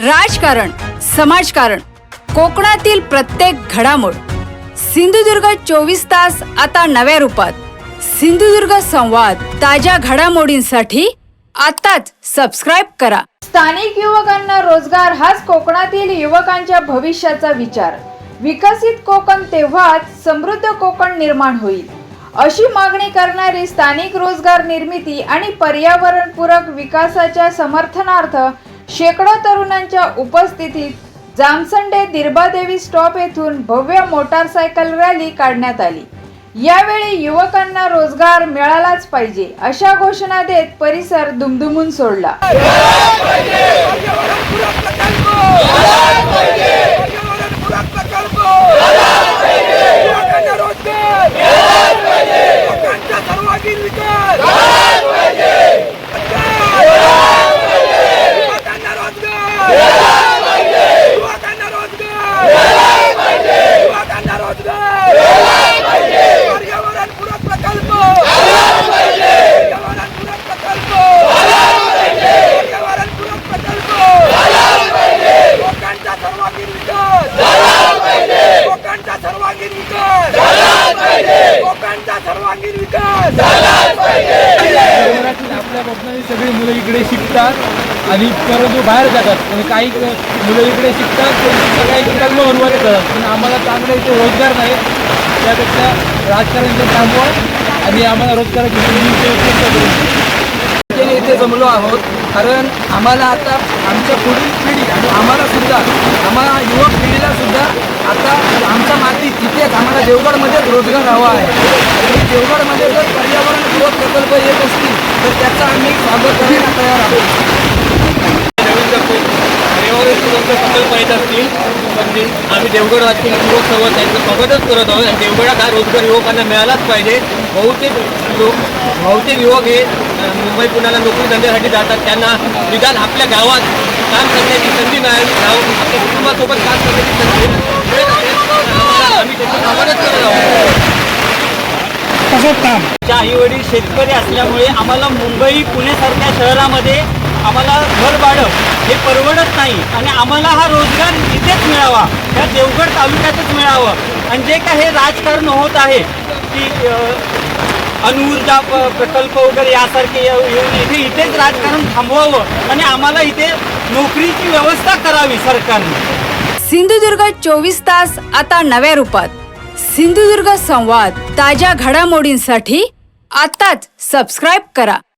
राजकारण, समाजकारण, कोकणातील प्रत्येक घडामोड. सिंधुदुर्ग 24 तास आता नव्या रूपात. सिंधुदुर्ग संवाद, ताज्या घडामोडींसाठी आताच सबस्क्राइब करा. स्थानिक युवकांना रोजगार हाच कोकणातील युवकांच्या भविष्याचा विचार. विकसित कोकण तेव्हाच समृद्ध कोकण निर्माण होईल, अशी मागणी करणारी स्थानिक रोजगार निर्मिती आणि पर्यावरणपूरक विकासाच्या समर्थनार्थ शेकडो तरुणांच्या उपस्थितीत जामसंडे दिरबादेवी स्टॉप येथून भव्य मोटारसायकल रॅली काढण्यात आली. यावेळी युवकांना रोजगार मिळालाच पाहिजे अशा घोषणा देत परिसर दुमदुमून सोडला. सगळी मुलं इकडे शिकतात आणि परत बाहेर जातात आणि काही मुलं इकडे शिकतात काही कर्म अनुवाद करतात. पण आम्हाला चांगलं इथे रोजगार नाही, त्यापेक्षा राजकारण थांबवा आणि आम्हाला रोजगाराची संधी उपलब्ध करून इथे जमलो आहोत. कारण आम्हाला आता आमच्या पुढील पिढी आणि आम्हाला युवक पिढीला सुद्धा आता आमच्या मातीत इथेच आम्हाला देवगडमध्येच रोजगार हवा आहे. आणि देवगडमध्ये जर पर्यावरणपूरक प्रकल्प येत असतील तर त्याचा आम्ही स्वागत करायला तयार आहोत. पर्यावरणपूरक प्रकल्प येत असतील म्हणजे आम्ही देवगडवासी युवक सर्व त्यांचं स्वागतच करत आहोत. आणि देवगडात हा रोजगार युवकांना मिळालाच पाहिजे. बहुतेक युवक हे मुंबई पुण्याला नोकरी धंद्यासाठी जातात. त्यांना निदान आपल्या गावात काम करण्याची संधी मिळावी, आपल्या कुटुंबासोबत काम करण्याची संधी मिळत असेल आम्ही त्याचं स्वागतच करत आहोत. आई वडील शेतकरी असल्यामुळे आम्हाला मुंबई पुण्यासारख्या शहरामध्ये आम्हाला घर भाडं हे परवडत नाही आणि आम्हाला हा रोजगार इथेच मिळावा, या देवगड तालुक्यातच मिळावं. आणि जे काय हे राजकारण होत आहे की अणुऊर्जा प्रकल्प वगैरे यासारखे येऊन इथेच राजकारण थांबवावं आणि आम्हाला इथे नोकरीची व्यवस्था करावी सरकारने. सिंधुदुर्ग 24 तास आता नव्या रूपात. सिंधुदुर्ग संवाद, ताज्या घडामोडींसाठी आताच सबस्क्राइब करा.